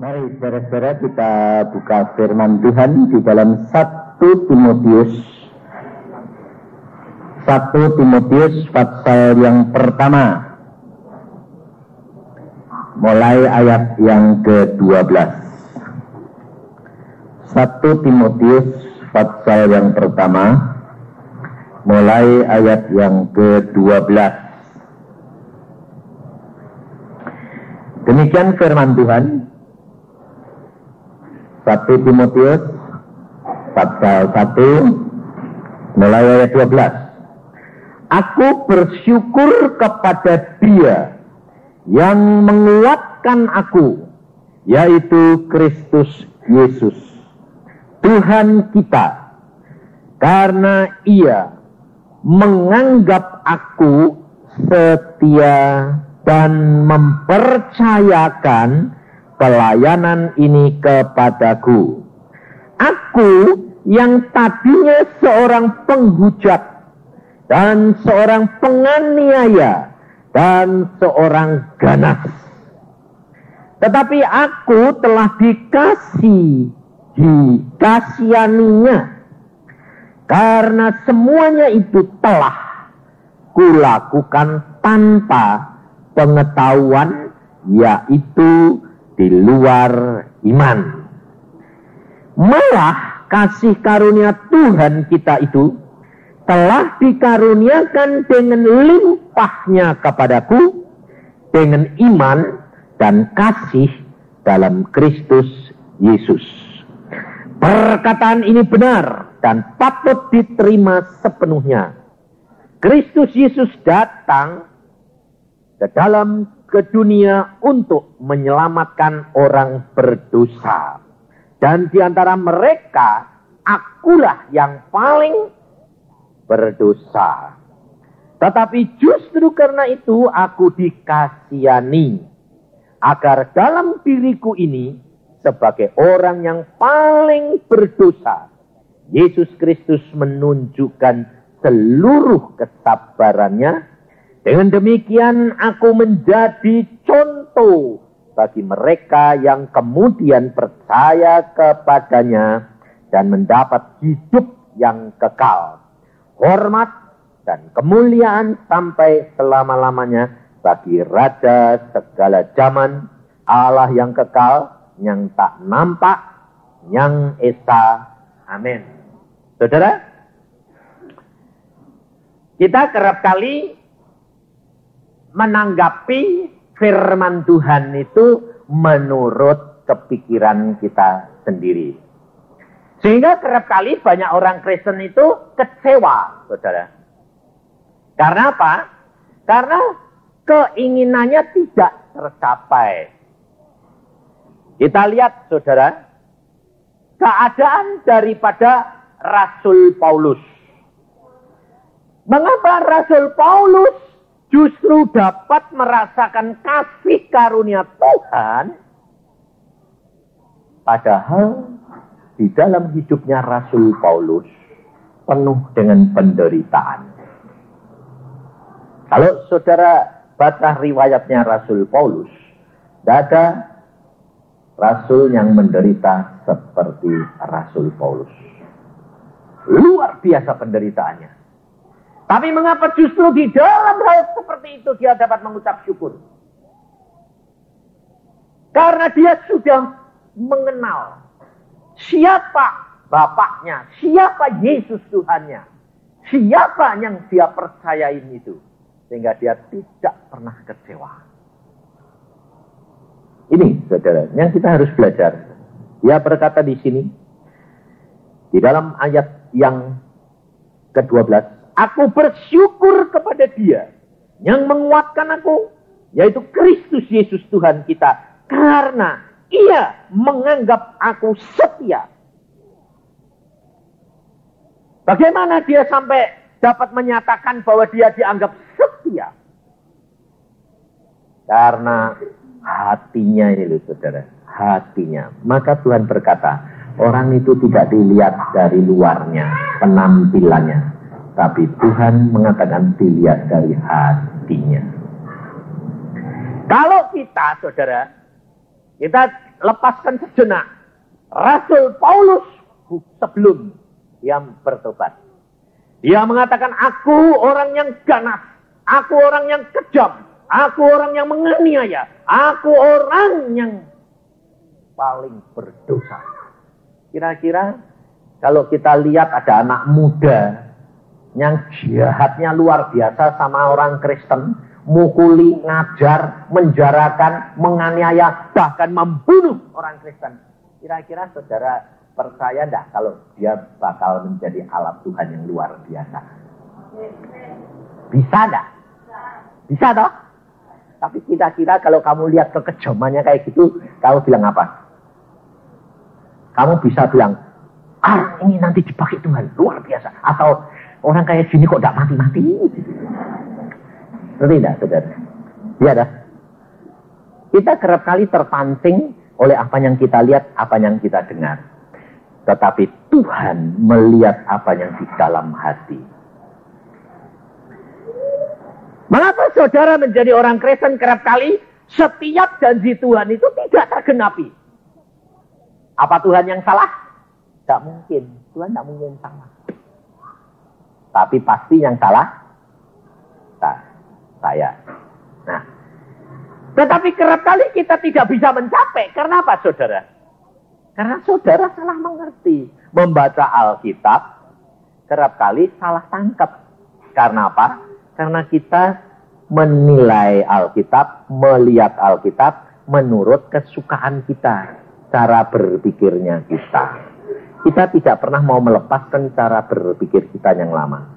Mari saudara-saudara kita buka firman Tuhan di dalam 1 Timotius pasal yang pertama, mulai ayat yang ke-12. 1 Timotius pasal yang pertama, mulai ayat yang ke-12. Demikian firman Tuhan. 1 Timotius pasal 1 mulai ayat 12. Aku bersyukur kepada Dia yang menguatkan aku, yaitu Kristus Yesus, Tuhan kita, karena Ia menganggap aku setia dan mempercayakan pelayanan ini kepadaku. Aku yang tadinya seorang penghujat dan seorang penganiaya dan seorang ganas, tetapi aku telah dikasihaninya, karena semuanya itu telah kulakukan tanpa pengetahuan, yaitu di luar iman. Malah kasih karunia Tuhan kita itu telah dikaruniakan dengan limpahnya kepadaku dengan iman dan kasih dalam Kristus Yesus. Perkataan ini benar dan patut diterima sepenuhnya. Kristus Yesus datang ke dunia untuk menyelamatkan orang berdosa. Dan di antara mereka, akulah yang paling berdosa. Tetapi justru karena itu aku dikasihani, agar dalam diriku ini, sebagai orang yang paling berdosa, Yesus Kristus menunjukkan seluruh kesabarannya. Dengan demikian aku menjadi contoh bagi mereka yang kemudian percaya kepadanya dan mendapat hidup yang kekal, hormat dan kemuliaan sampai selama-lamanya bagi Raja segala zaman, Allah yang kekal, yang tak nampak, yang esa. Amin. Saudara, kita kerap kali menanggapi firman Tuhan itu menurut kepikiran kita sendiri. Sehingga kerap kali banyak orang Kristen itu kecewa, saudara. Karena apa? Karena keinginannya tidak tercapai. Kita lihat, saudara, keadaan daripada Rasul Paulus. Mengapa Rasul Paulus justru dapat merasakan kasih karunia Tuhan, padahal di dalam hidupnya Rasul Paulus penuh dengan penderitaan. Kalau saudara baca riwayatnya Rasul Paulus, tidak ada rasul yang menderita seperti Rasul Paulus. Luar biasa penderitaannya. Tapi mengapa justru di dalam hal seperti itu dia dapat mengucap syukur? Karena dia sudah mengenal siapa Bapaknya, siapa Yesus Tuhannya, siapa yang dia percayain itu. Sehingga dia tidak pernah kecewa. Ini saudara, yang kita harus belajar. Dia berkata di sini, di dalam ayat yang ke-12, aku bersyukur kepada Dia yang menguatkan aku, yaitu Kristus Yesus Tuhan kita, karena Ia menganggap aku setia. Bagaimana dia sampai dapat menyatakan bahwa dia dianggap setia? Karena hatinya ini loh saudara, hatinya. Maka Tuhan berkata, orang itu tidak dilihat dari luarnya, penampilannya, tapi Tuhan mengatakan dilihat dari hatinya. Kalau kita, saudara, kita lepaskan sejenak. Rasul Paulus sebelum dia bertobat. Dia mengatakan, aku orang yang ganas. Aku orang yang kejam. Aku orang yang menganiaya. Aku orang yang paling berdosa. Kira-kira kalau kita lihat ada anak muda yang jahatnya luar biasa sama orang Kristen, mukuli, ngajar, menjarakan, menganiaya, bahkan membunuh orang Kristen. Kira-kira saudara percaya enggak kalau dia bakal menjadi alat Tuhan yang luar biasa? Bisa enggak? Bisa toh? Tapi kira-kira kalau kamu lihat kekejamannya kayak gitu, kamu bilang apa? Kamu bisa bilang, ini nanti dipakai Tuhan, luar biasa. Atau orang kayak gini kok enggak mati-mati? Ngerti enggak, saudara? Iya dah. Kita kerap kali terpancing oleh apa yang kita lihat, apa yang kita dengar. Tetapi Tuhan melihat apa yang di dalam hati. Mengapa saudara menjadi orang Kristen kerap kali setiap janji Tuhan itu tidak tergenapi? Apa Tuhan yang salah? Tidak mungkin. Tuhan tidak mungkin salah. Tapi pasti yang salah saya. Nah, tetapi kerap kali kita tidak bisa mencapai. Karena apa, saudara? Karena saudara salah mengerti. Membaca Alkitab kerap kali salah tangkap. Karena apa? Karena kita menilai Alkitab, melihat Alkitab menurut kesukaan kita. Cara berpikirnya kita. Kita tidak pernah mau melepaskan cara berpikir kita yang lama.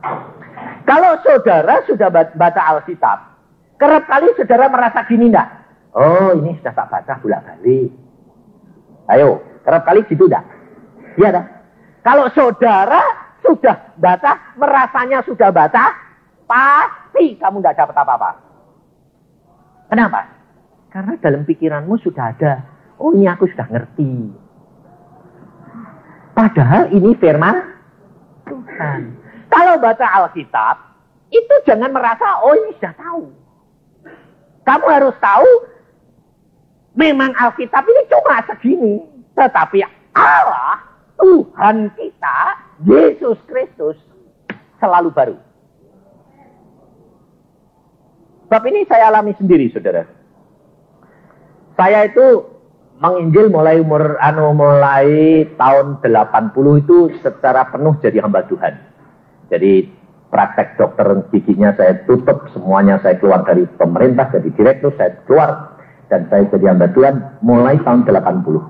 Kalau saudara sudah baca Alkitab, kerap kali saudara merasa gini enggak? Oh, ini sudah tak baca bolak-balik. Ayo, kerap kali gitu enggak? Iya dah. Kalau saudara sudah baca, merasanya sudah baca, pasti kamu enggak dapat apa-apa. Kenapa? Karena dalam pikiranmu sudah ada. Oh, ini aku sudah ngerti. Padahal ini firman Tuhan. Kalau baca Alkitab, itu jangan merasa, oh ini sudah tahu. Kamu harus tahu, memang Alkitab ini cuma segini. Tetapi Allah, Tuhan kita, Yesus Kristus, selalu baru. Sebab ini saya alami sendiri, saudara. Saya itu menginjil mulai tahun 80 itu secara penuh jadi hamba Tuhan. Jadi praktek dokter giginya saya tutup, semuanya saya keluar dari pemerintah, jadi direktur, saya keluar dan saya jadi hamba Tuhan mulai tahun 80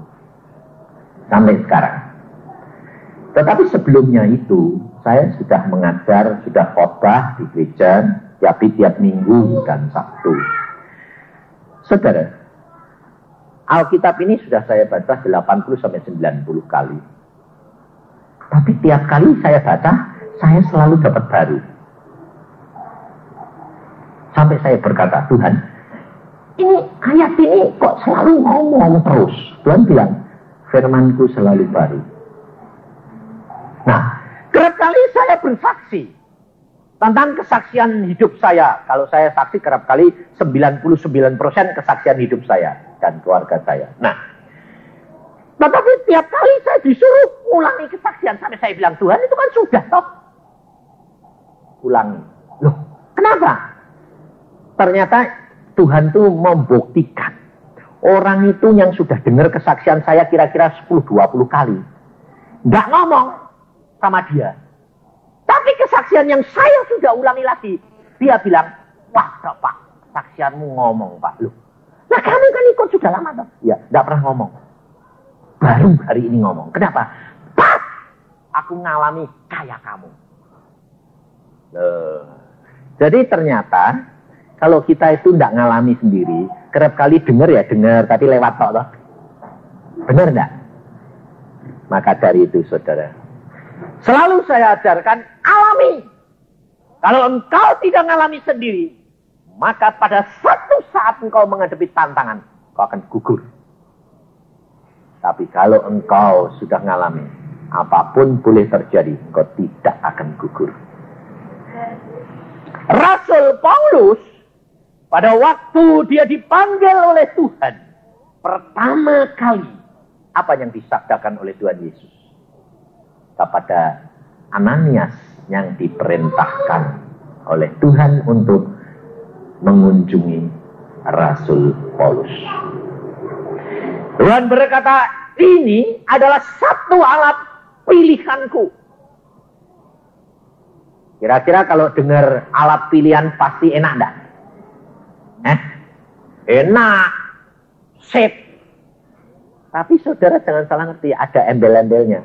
sampai sekarang. Tetapi sebelumnya itu saya sudah mengajar, sudah khotbah di gereja tiap minggu dan Sabtu. Saudara, Alkitab ini sudah saya baca 80-90 kali. Tapi tiap kali saya baca, saya selalu dapat baru. Sampai saya berkata, Tuhan, ini ayat ini kok selalu ngomong terus. Tuhan bilang, firmanku selalu baru. Nah, kerap kali saya bersaksi tentang kesaksian hidup saya. Kalau saya saksi kerap kali 99% kesaksian hidup saya dan keluarga saya. Nah, tetapi tiap kali saya disuruh ulangi kesaksian sampai saya bilang, Tuhan itu kan sudah toh. Ulangi. Loh, kenapa? Ternyata Tuhan itu membuktikan. Orang itu yang sudah dengar kesaksian saya kira-kira 10-20 kali. Nggak ngomong sama dia. Tapi kesaksian yang saya sudah ulangi lagi. Dia bilang, wah Pak, kesaksianmu ngomong Pak. Loh, nah kamu kan ikut sudah lama toh? Ya, nggak pernah ngomong. Baru hari ini ngomong. Kenapa? Pas aku ngalami kayak kamu. Jadi ternyata kalau kita itu tidak ngalami sendiri, kerap kali dengar ya dengar, tapi lewat tok toh. Benar enggak? Maka dari itu saudara, selalu saya ajarkan alami. Kalau engkau tidak ngalami sendiri, maka pada satu saat engkau menghadapi tantangan, engkau akan gugur. Tapi kalau engkau sudah ngalami, apapun boleh terjadi, engkau tidak akan gugur. Rasul Paulus pada waktu dia dipanggil oleh Tuhan pertama kali apa yang disabdakan oleh Tuhan Yesus kepada Ananias yang diperintahkan oleh Tuhan untuk mengunjungi Rasul Paulus. Tuhan berkata, ini adalah satu alat pilihanku. Kira-kira kalau dengar alat pilihan pasti enak enggak? Enak. Sip. Tapi saudara jangan salah ngerti, ada embel-embelnya.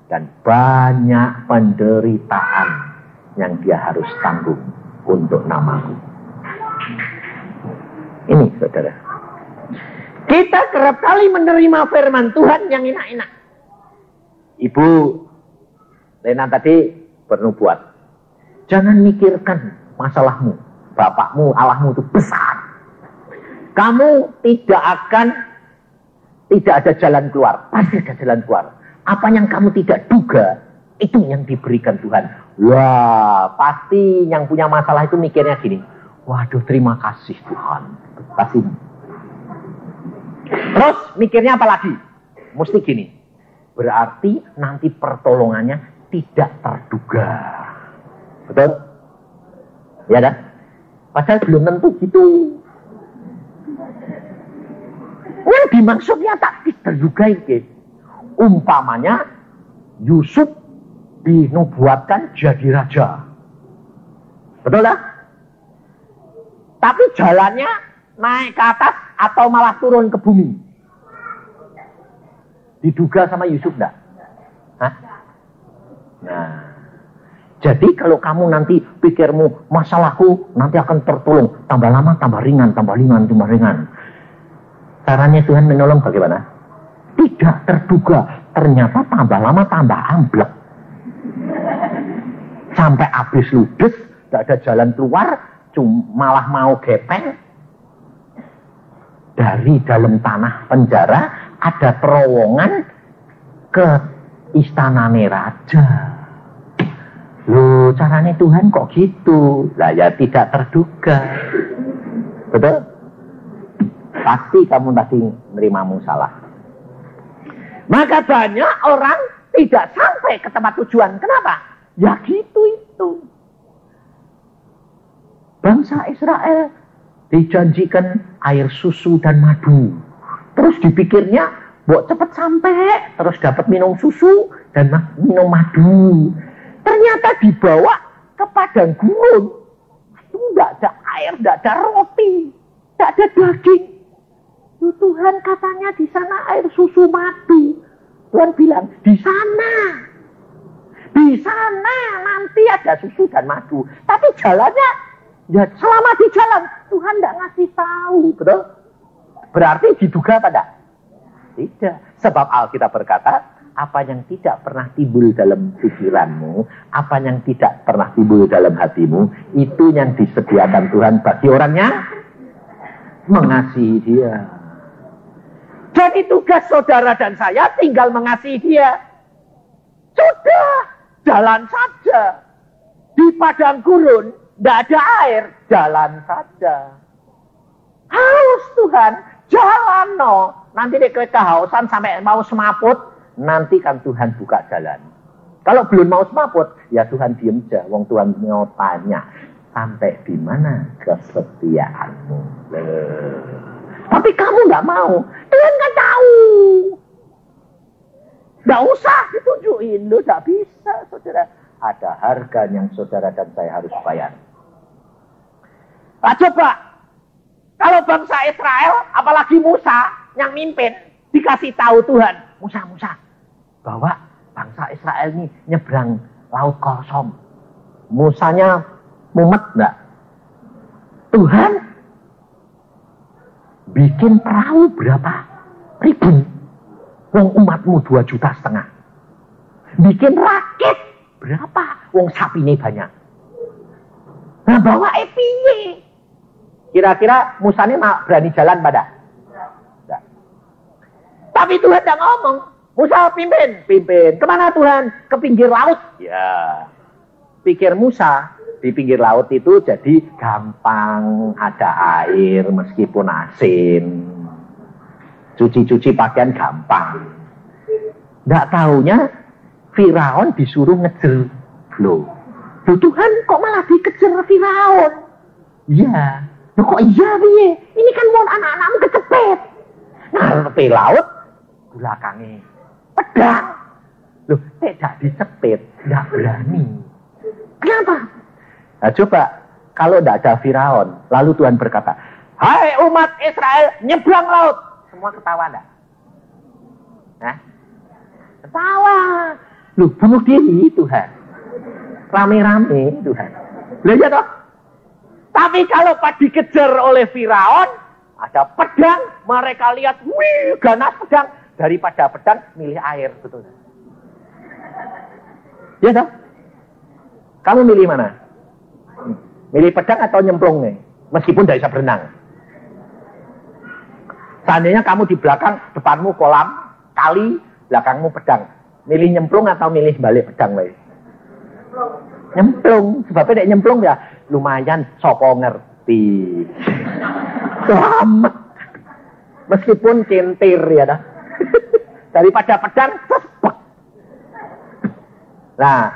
Dan banyak penderitaan yang dia harus tanggung untuk namaku. Ini saudara. Kita kerap kali menerima firman Tuhan yang enak-enak. Ibu Lena tadi bernubuat. Jangan mikirkan masalahmu. Bapakmu, Allahmu itu besar. Kamu tidak ada jalan keluar. Pasti ada jalan keluar. Apa yang kamu tidak duga, itu yang diberikan Tuhan. Wah, pasti yang punya masalah itu mikirnya gini. Waduh, terima kasih Tuhan. Pasti. Terus mikirnya apa lagi? Mesti gini. Berarti nanti pertolongannya tidak terduga. Betul? Ya kan? Padahal belum tentu gitu. Yang dimaksudnya tak terduga itu. Umpamanya Yusuf dinubuatkan jadi raja. Betul tak? Tapi jalannya naik ke atas atau malah turun ke bumi. Diduga sama Yusuf enggak? Hah? Nah, jadi kalau kamu nanti pikirmu masalahku nanti akan tertolong, tambah lama tambah ringan, tambah ringan, tambah ringan. Caranya Tuhan menolong bagaimana? Tidak terduga, ternyata tambah lama tambah amblek. Sampai habis ludes, tidak ada jalan keluar, malah mau gepeng. Dari dalam tanah penjara ada terowongan ke istana raja. Loh, caranya Tuhan kok gitu? Lah ya tidak terduga. Betul? Pasti kamu tadi nerimamu salah. Maka banyak orang tidak sampai ke tempat tujuan. Kenapa? Ya gitu itu. Bangsa Israel dijanjikan air susu dan madu. Terus dipikirnya, buat cepat sampai, terus dapat minum susu dan minum madu. Ternyata dibawa ke padang gurun. Itu tidak ada air, tidak ada roti, tidak ada daging. Tuhan katanya di sana air susu madu. Tuhan bilang di sana nanti ada susu dan madu. Tapi jalannya, ya selama di jalan Tuhan tidak ngasih tahu, betul? Berarti diduga apa tidak? Tidak. Sebab Alkitab berkata, apa yang tidak pernah timbul dalam pikiranmu, apa yang tidak pernah timbul dalam hatimu, itu yang disediakan Tuhan bagi orang yang mengasihi Dia. Jadi tugas saudara dan saya tinggal mengasihi Dia. Sudah, jalan saja. Di padang gurun, tidak ada air, jalan saja. Haus Tuhan, jalan no. Nanti dia kehausan sampai mau semaput, nanti kan Tuhan buka jalan. Kalau belum mau semaput, ya Tuhan diem aja. Wong Tuhan mau tanya, sampai di mana kesetiaanmu? Tapi kamu nggak mau. Tuhan nggak tahu. Nggak usah ditunjukin. Lu nggak bisa, saudara. Ada harga yang saudara dan saya harus bayar. Nah, coba. Kalau bangsa Israel, apalagi Musa yang mimpin, dikasih tahu Tuhan. Musa, bahwa bangsa Israel ini nyebrang laut kosong. Musanya mumet nggak? Tuhan bikin perahu berapa ribu? Wong umatmu 2,5 juta. Bikin rakit berapa? Wong sapine banyak. Nah bawa piye? Kira-kira Musa ini berani jalan pada? Enggak. Tapi Tuhan tidak ngomong. Musa pimpin. Kemana Tuhan? Ke pinggir laut. Ya. Pikir Musa di pinggir laut itu jadi gampang, ada air meskipun asin. Cuci-cuci pakaian gampang. Nggak taunya Firaun disuruh ngejer. Loh Tuhan kok malah dikejar Firaun? Iya. Loh kok iya piye? Ini kan mau anak-anakmu kecepet. Ngarepe laut belakangnya pedang. Loh tidak dicepet, nggak berani. Kenapa? Nah coba kalau tidak ada Firaun, lalu Tuhan berkata, hai umat Israel, nyebrang laut. Semua ketawa enggak? Hah? Ketawa. Loh, bunuh diri Tuhan. Rame-rame Tuhan. Loh ya toh? Tapi kalau dikejar oleh Firaun, ada pedang, mereka lihat, wih, ganas pedang. Daripada pedang, milih air, betul. Ya toh? Kamu milih mana? Milih pedang atau nyemplung nih? Meskipun tidak bisa berenang. Seandainya kamu di belakang, depanmu kolam, kali, belakangmu pedang. Milih nyemplung atau milih balik pedang, weh? Nyemplung. Sebabnya tidak nyemplung ya, lumayan sopo ngerti. Selamat. Meskipun cintir ya dah. Daripada pedang, cepet. Nah,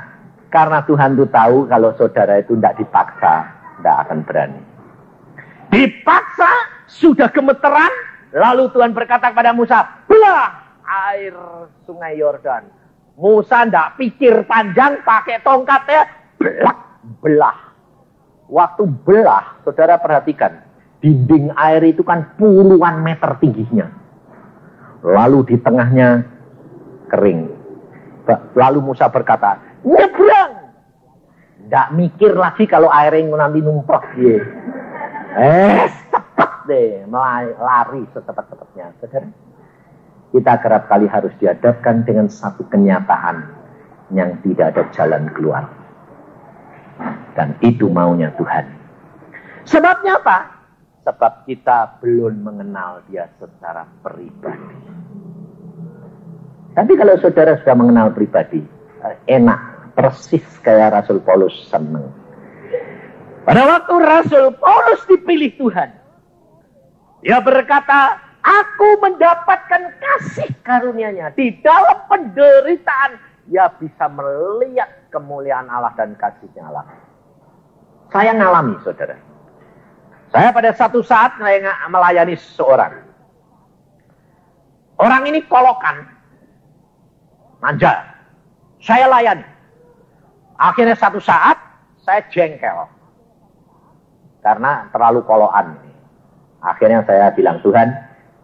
karena Tuhan itu tahu kalau saudara itu tidak dipaksa, tidak akan berani. Dipaksa, sudah gemeteran, lalu Tuhan berkata kepada Musa, belah air sungai Yordan. Musa tidak pikir panjang, pakai tongkatnya, belah. Waktu belah, saudara perhatikan, dinding air itu kan puluhan meter tingginya. Lalu di tengahnya kering. Lalu Musa berkata, nyebrang. Tidak mikir lagi kalau airnya nanti numpuk. Cepat deh, lari secepat-cepatnya. Saudara, kita kerap kali harus dihadapkan dengan satu kenyataan yang tidak ada jalan keluar. Dan itu maunya Tuhan. Sebabnya apa? Sebab kita belum mengenal dia secara pribadi. Tapi kalau saudara sudah mengenal pribadi, enak, persis kayak Rasul Paulus senang. Pada waktu Rasul Paulus dipilih Tuhan, dia berkata, aku mendapatkan kasih karunia-Nya. Di dalam penderitaan, dia bisa melihat kemuliaan Allah dan kasih-Nya Allah. Saya ngalami, saudara. Saya pada satu saat melayani seseorang. Orang ini kolokan, manja. Saya layani. Akhirnya satu saat, saya jengkel. Karena terlalu kolokan. Akhirnya saya bilang, Tuhan,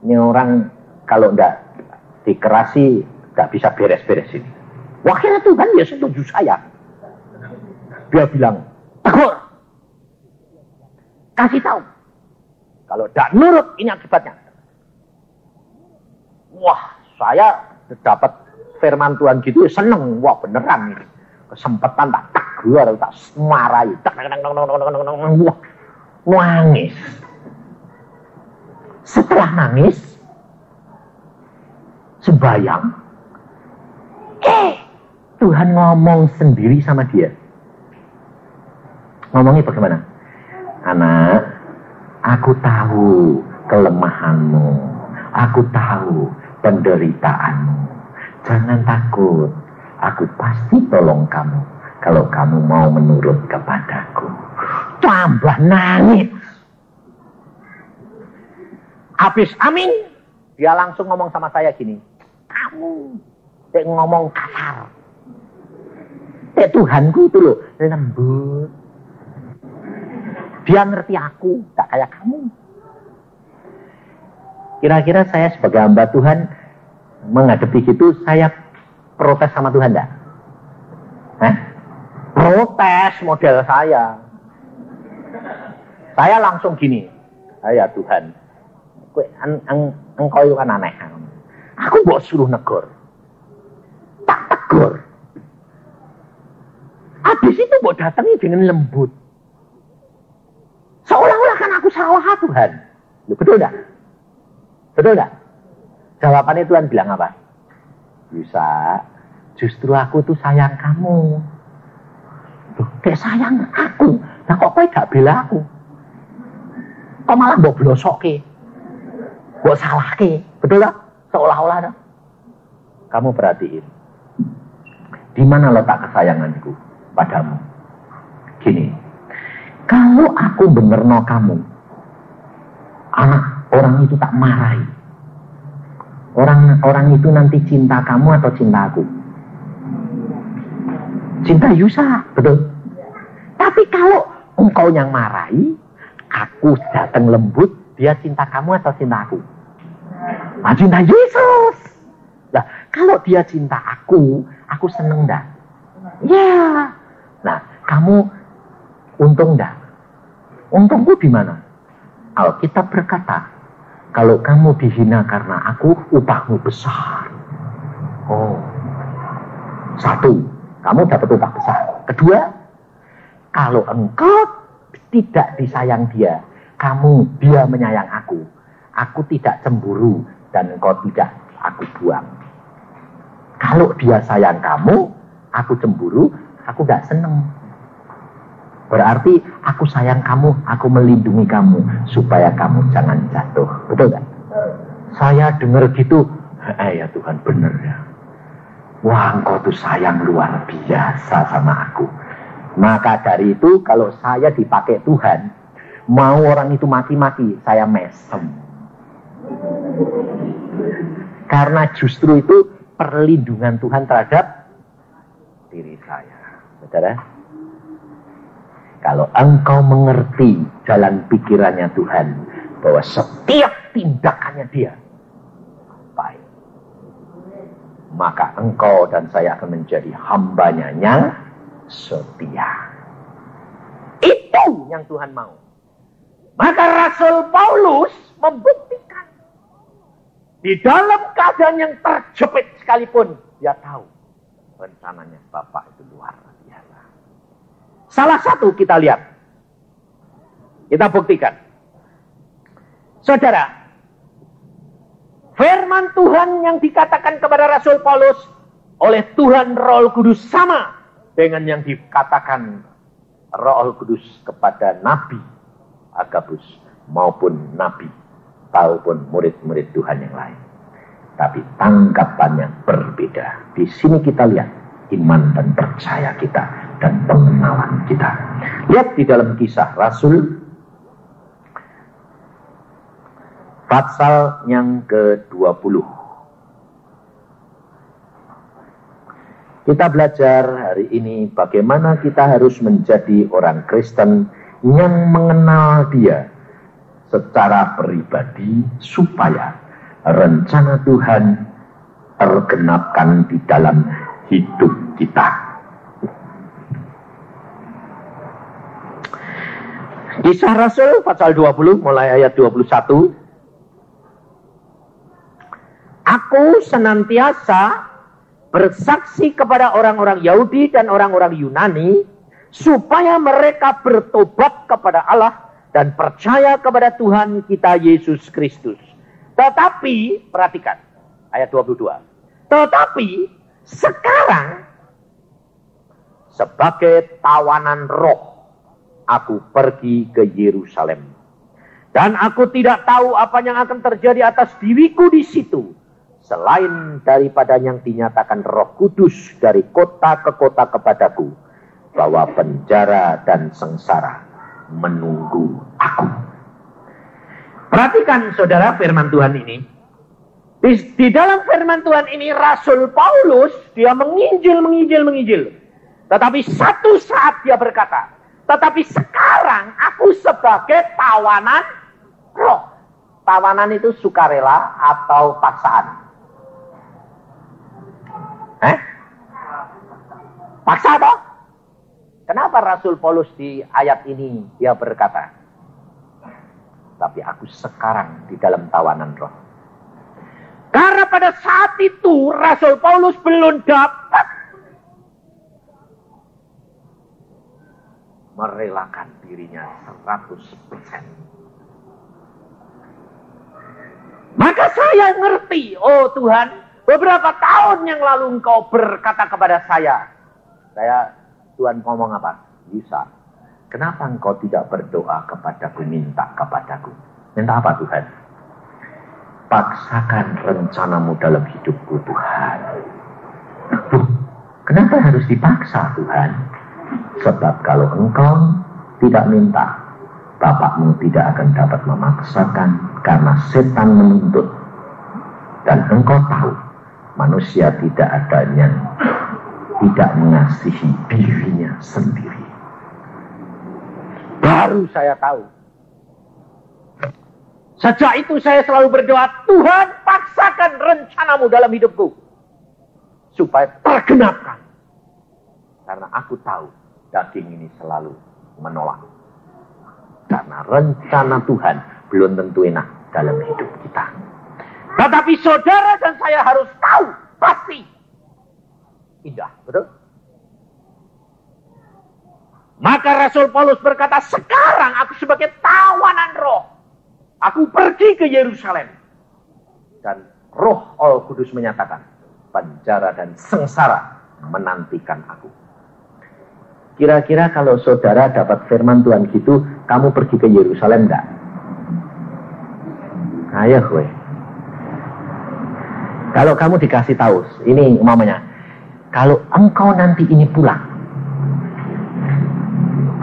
ini orang kalau enggak dikerasi, enggak bisa beres-beres ini. Akhirnya Tuhan ya setuju saya. Dia bilang, tegur. Kasih tahu. Kalau enggak nurut, ini akibatnya. Wah, saya dapat firman Tuhan gitu, seneng. Wah, beneran ini. Kesempatan tak tegur, tak marahi. Wah, nangis. Setelah nangis, sembayang, Tuhan ngomong sendiri sama dia. Ngomongnya bagaimana? Anak, aku tahu kelemahanmu. Aku tahu penderitaanmu. Jangan takut. Aku pasti tolong kamu. Kalau kamu mau menurut kepadaku. Tambah nangis. Habis amin, dia langsung ngomong sama saya gini, kamu ngomong kasar. Tuhanku itu loh, lembut. Dia ngerti aku, tak kayak kamu. Kira-kira saya sebagai hamba Tuhan, menghadapi gitu, saya protes sama Tuhan enggak? Protes model saya. Saya langsung gini, ya Tuhan, engkau itu kan aneh. Aku mau suruh negor. Tak tegur. Habis itu mau datangi dengan lembut. Seolah-olah kan aku salah Tuhan. Betul enggak? Betul enggak? Jawabannya Tuhan bilang apa? Yusa, justru aku tuh sayang kamu. Loh, kayak sayang aku. Nah kok kau gak bela aku? Kok malah mbok blosoke? Kok salah ke? Betul lah? Seolah-olah dah. Kamu perhatiin. Di mana letak kesayanganku padamu? Gini. Kalau aku benerno kamu, anak orang itu tak marahi. Orang itu nanti cinta kamu atau cinta aku? Cinta Yusa, betul. Tapi kalau engkau yang marahi, aku datang lembut, dia cinta kamu atau cinta aku? Nah, cinta Yesus. Nah, kalau dia cinta aku seneng dah. Ya. Nah, kamu untung dah. Untungku di mana? Alkitab berkata, kalau kamu dihina karena aku, upahmu besar. Oh. Satu, kamu dapat upah besar. Kedua, kalau engkau tidak disayang dia menyayang aku. Aku tidak cemburu dan engkau tidak aku buang. Kalau dia sayang kamu, aku cemburu, aku gak seneng. Berarti aku sayang kamu, aku melindungi kamu supaya kamu jangan jatuh. Betul gak? Saya dengar gitu, ya Tuhan bener ya. Wah, engkau tuh sayang luar biasa sama aku. Maka dari itu kalau saya dipakai Tuhan, mau orang itu maki-maki, saya mesem. Karena justru itu perlindungan Tuhan terhadap diri saya. Saudara, kalau engkau mengerti jalan pikirannya Tuhan, bahwa setiap tindakannya dia baik, maka engkau dan saya akan menjadi hambanya yang setia. Itu yang Tuhan mau. Maka Rasul Paulus membuktikan di dalam keadaan yang terjepit sekalipun, dia tahu rencananya Bapa itu luar biasa. Salah satu kita lihat, kita buktikan. Saudara, firman Tuhan yang dikatakan kepada Rasul Paulus oleh Tuhan Roh Kudus sama dengan yang dikatakan Roh Kudus kepada Nabi Agabus maupun Nabi ataupun murid-murid Tuhan yang lain. Tapi tanggapannya berbeda. Di sini kita lihat iman dan percaya kita dan pengenalan kita. Lihat di dalam Kisah Rasul pasal yang ke-20. Kita belajar hari ini bagaimana kita harus menjadi orang Kristen yang mengenal Dia secara pribadi supaya rencana Tuhan tergenapkan di dalam hidup kita. Kisah Rasul pasal 20 mulai ayat 21. Aku senantiasa bersaksi kepada orang-orang Yahudi dan orang-orang Yunani supaya mereka bertobat kepada Allah dan percaya kepada Tuhan kita Yesus Kristus. Tetapi, perhatikan ayat 22. Tetapi sekarang sebagai tawanan roh aku pergi ke Yerusalem. Dan aku tidak tahu apa yang akan terjadi atas diriku di situ, selain daripada yang dinyatakan Roh Kudus dari kota ke kota kepadaku, bahwa penjara dan sengsara menunggu aku. Perhatikan saudara firman Tuhan ini. Di dalam firman Tuhan ini Rasul Paulus dia menginjil. Tetapi satu saat dia berkata, tetapi sekarang aku sebagai tawanan roh. Tawanan itu sukarela atau paksaan? Paksa toh? Kenapa Rasul Paulus di ayat ini dia berkata, tapi aku sekarang di dalam tawanan roh. Karena pada saat itu Rasul Paulus belum dapat merelakan dirinya 100%. Maka saya ngerti, oh Tuhan, beberapa tahun yang lalu Engkau berkata kepada saya, Tuhan ngomong apa? Bisa. Kenapa engkau tidak berdoa kepadaku, minta kepadaku? Minta apa Tuhan? paksakan rencanamu dalam hidupku Tuhan. Kenapa harus dipaksa Tuhan? Sebab kalau engkau tidak minta, Bapakmu tidak akan dapat memaksakan, karena setan menuntut. Dan engkau tahu, manusia tidak ada yang tidak mengasihi dirinya sendiri. Baru saya tahu. Sejak itu saya selalu berdoa, Tuhan paksakan rencanamu dalam hidupku. Supaya tergenapkan. Karena aku tahu daging ini selalu menolak. Karena rencana Tuhan belum tentu enak dalam hidup kita. Tetapi saudara dan saya harus tahu pasti indah, betul? Maka Rasul Paulus berkata, sekarang aku sebagai tawanan roh, aku pergi ke Yerusalem. Dan Roh Al Kudus menyatakan, penjara dan sengsara menantikan aku. Kira-kira kalau saudara dapat firman Tuhan gitu, kamu pergi ke Yerusalem enggak? Ayo gue. Kalau kamu dikasih tahu, ini umpamanya, kalau engkau nanti ini pulang,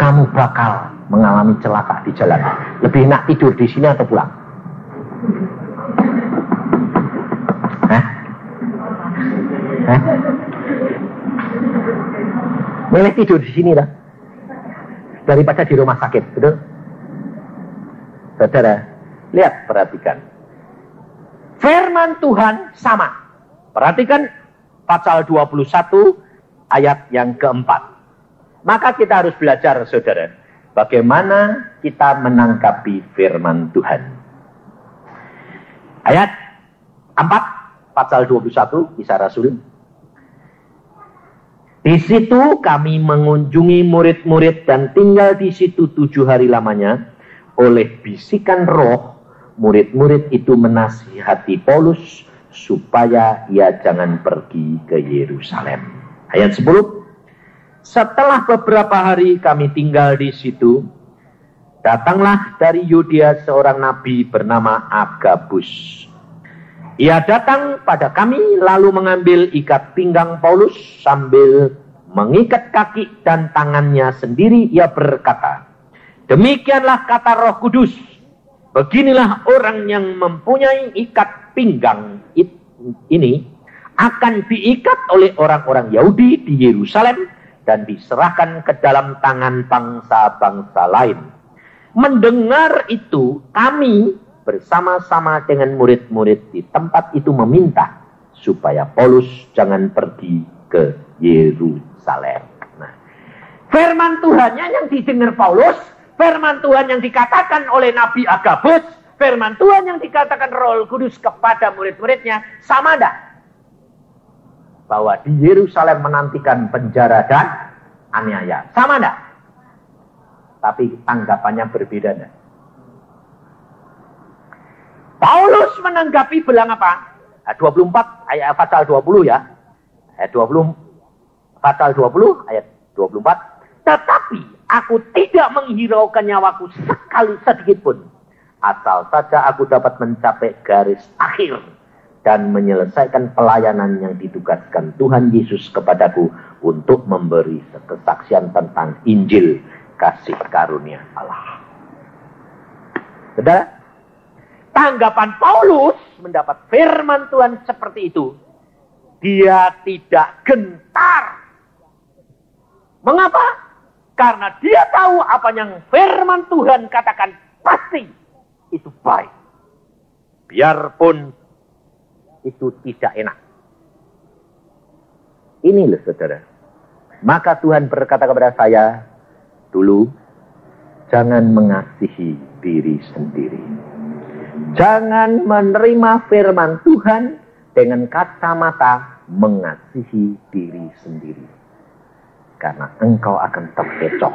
kamu bakal mengalami celaka di jalan. Lebih enak tidur di sini atau pulang? Hah? Hah? Milih tidur di sini lah daripada di rumah sakit, betul? Saudara, lihat, perhatikan. Firman Tuhan sama. Perhatikan pasal 21 ayat yang keempat. Maka kita harus belajar, saudara, bagaimana kita menanggapi firman Tuhan. Ayat 4 pasal 21 Kisah Rasul. Di situ kami mengunjungi murid-murid dan tinggal di situ 7 hari lamanya. Oleh bisikan roh, murid-murid itu menasihati Paulus supaya ia jangan pergi ke Yerusalem. Ayat 10. Setelah beberapa hari kami tinggal di situ, datanglah dari Yudea seorang nabi bernama Agabus. Ia datang pada kami lalu mengambil ikat pinggang Paulus sambil mengikat kaki dan tangannya sendiri. Ia berkata, demikianlah kata Roh Kudus, beginilah orang yang mempunyai ikat pinggang ini akan diikat oleh orang-orang Yahudi di Yerusalem dan diserahkan ke dalam tangan bangsa-bangsa lain. Mendengar itu, kami bersama-sama dengan murid-murid di tempat itu meminta supaya Paulus jangan pergi ke Yerusalem. Nah, firman Tuhannya yang didengar Paulus, firman Tuhan yang dikatakan oleh Nabi Agabus, firman Tuhan yang dikatakan Roh Kudus kepada murid-muridnya, sama enggak? Bahwa di Yerusalem menantikan penjara dan aniaya. Sama enggak? Tapi tanggapannya berbeda enggak? Paulus menanggapi bilang apa? 24 ayat pasal 20 ya. Ayat 20 pasal 20 ayat 24. Tetapi aku tidak menghiraukan nyawaku sekali sedikit pun, asal saja aku dapat mencapai garis akhir dan menyelesaikan pelayanan yang ditugaskan Tuhan Yesus kepadaku untuk memberi kesaksian tentang Injil kasih karunia Allah. Saudara, tanggapan Paulus mendapat firman Tuhan seperti itu, dia tidak gentar. Mengapa? Karena dia tahu apa yang firman Tuhan katakan pasti itu baik. Biarpun itu tidak enak. Ini loh saudara. Maka Tuhan berkata kepada saya dulu, jangan mengasihi diri sendiri. Jangan menerima firman Tuhan dengan kacamata mengasihi diri sendiri. Karena engkau akan terkecoh.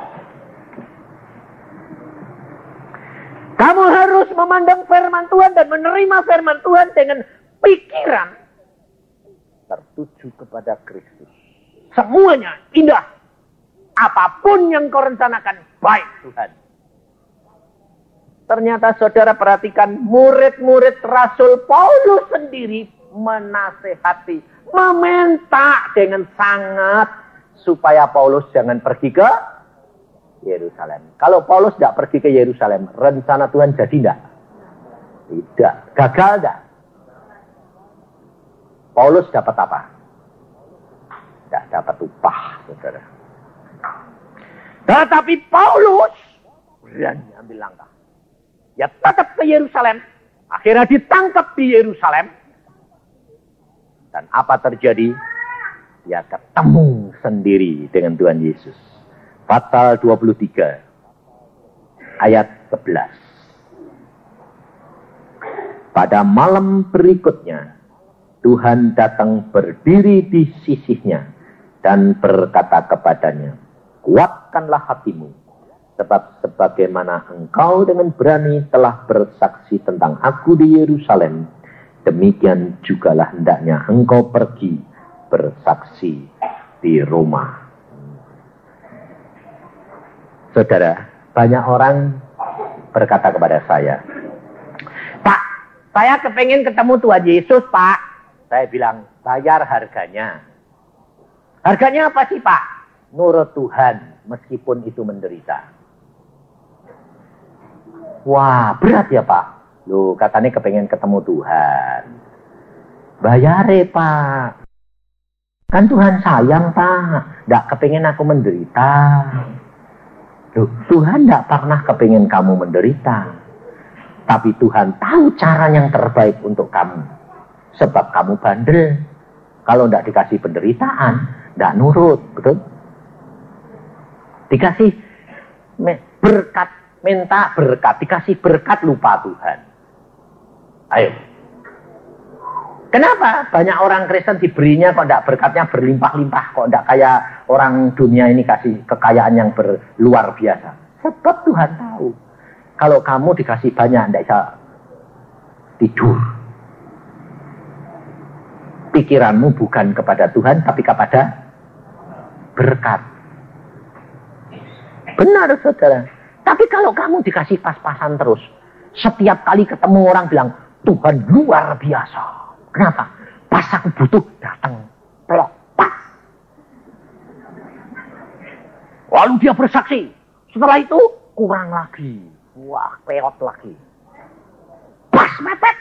Kamu harus memandang firman Tuhan dan menerima firman Tuhan dengan pikiran tertuju kepada Kristus. Semuanya indah. Apapun yang kau rencanakan baik Tuhan. Ternyata saudara perhatikan, murid-murid Rasul Paulus sendiri menasehati, meminta dengan sangat supaya Paulus jangan pergi ke Yerusalem. Kalau Paulus tidak pergi ke Yerusalem, rencana Tuhan jadi tidak? Tidak. Gagal tidak? Paulus dapat apa? Tidak dapat upah, saudara. Tetapi Paulus berani ambil langkah. Ya tetap ke Yerusalem. Akhirnya ditangkap di Yerusalem. Dan apa terjadi? Ya ketemu sendiri dengan Tuhan Yesus. Pasal 23 ayat 11. Pada malam berikutnya Tuhan datang berdiri di sisinya dan berkata kepadanya, kuatkanlah hatimu, sebab sebagaimana engkau dengan berani telah bersaksi tentang aku di Yerusalem, demikian jugalah hendaknya engkau pergi bersaksi di Roma. Saudara, banyak orang berkata kepada saya, Pak, saya kepengen ketemu Tuhan Yesus, Pak. Saya bilang, bayar harganya. Harganya apa sih, Pak? Nurut Tuhan, meskipun itu menderita. Wah, berat ya, Pak. Loh, katanya kepengen ketemu Tuhan. Bayare, Pak. Kan Tuhan sayang, Pak. Nggak kepengen aku menderita. Loh, Tuhan nggak pernah kepengen kamu menderita. Tapi Tuhan tahu cara yang terbaik untuk kamu. Sebab kamu bandel. Kalau nggak dikasih penderitaan, nggak nurut, betul? Dikasih berkat, minta berkat, dikasih berkat lupa Tuhan. Ayo. Kenapa banyak orang Kristen diberinya kok enggak berkatnya berlimpah-limpah, kok enggak kayak orang dunia ini kasih kekayaan yang luar biasa? Sebab Tuhan tahu. Kalau kamu dikasih banyak enggak bisa tidur. Pikiranmu bukan kepada Tuhan tapi kepada berkat. Benar, saudara. Tapi kalau kamu dikasih pas-pasan terus, setiap kali ketemu orang bilang, Tuhan luar biasa. Kenapa? Pas aku butuh, datang. Pelok, pas. Lalu dia bersaksi. Setelah itu, kurang lagi. Wah, peot lagi. Pas mepet,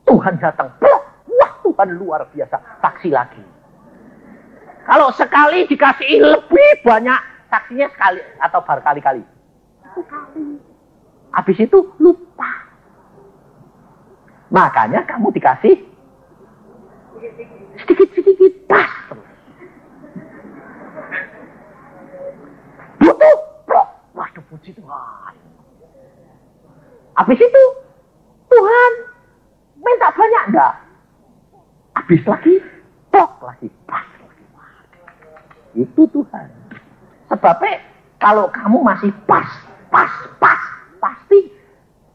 Tuhan datang. Pelok, wah Tuhan luar biasa. Saksi lagi. Kalau sekali dikasih lebih banyak, saksinya sekali atau berkali-kali. Habis itu lupa. Makanya kamu dikasih sedikit-sedikit pas terus. Butuh, bro. Waduh, puji Tuhan. Habis itu Tuhan minta banyak enggak? Habis lagi, plok lagi, pas lagi. Itu Tuhan. Sebabnya kalau kamu masih pas, pasti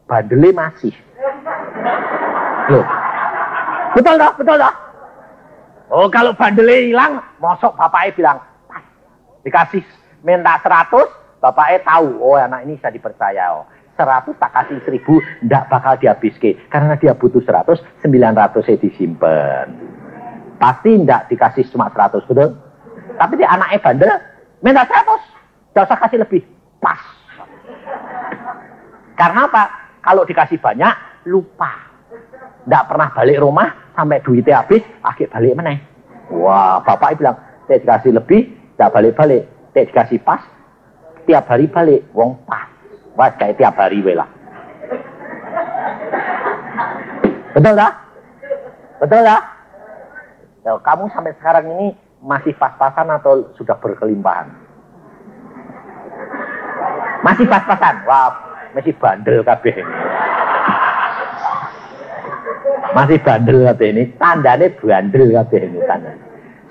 bandele masih. Loh. Betul dah, betul dah. Oh, kalau bandele hilang, mosok bapaknya bilang, pas. Dikasih minta 100, bapaknya tahu, oh anak ini bisa dipercaya. Oh. 100 tak kasih 1000, ndak bakal dihabiskan. Karena dia butuh 100, 900 disimpan. Pasti ndak dikasih cuma 100, betul? Tapi dia anaknya bandel, minta 100, gak usah kasih lebih. Pas. Karena apa? Kalau dikasih banyak, lupa. Ndak pernah balik rumah, sampai duitnya habis, akhir balik meneh. Wah, bapaknya bilang, saya dikasih lebih, ndak balik-balik. Saya dikasih pas, tiap hari balik, wong pas. Wah, kayak tiap hari lah. Betul dah? Betul dah? Ya, kamu sampai sekarang ini masih pas-pasan atau sudah berkelimpahan? Masih pas-pasan? Wah, masih bandel kabeh. Masih bandel kabeh ini. Tandanya bandel kabeh ini tandanya.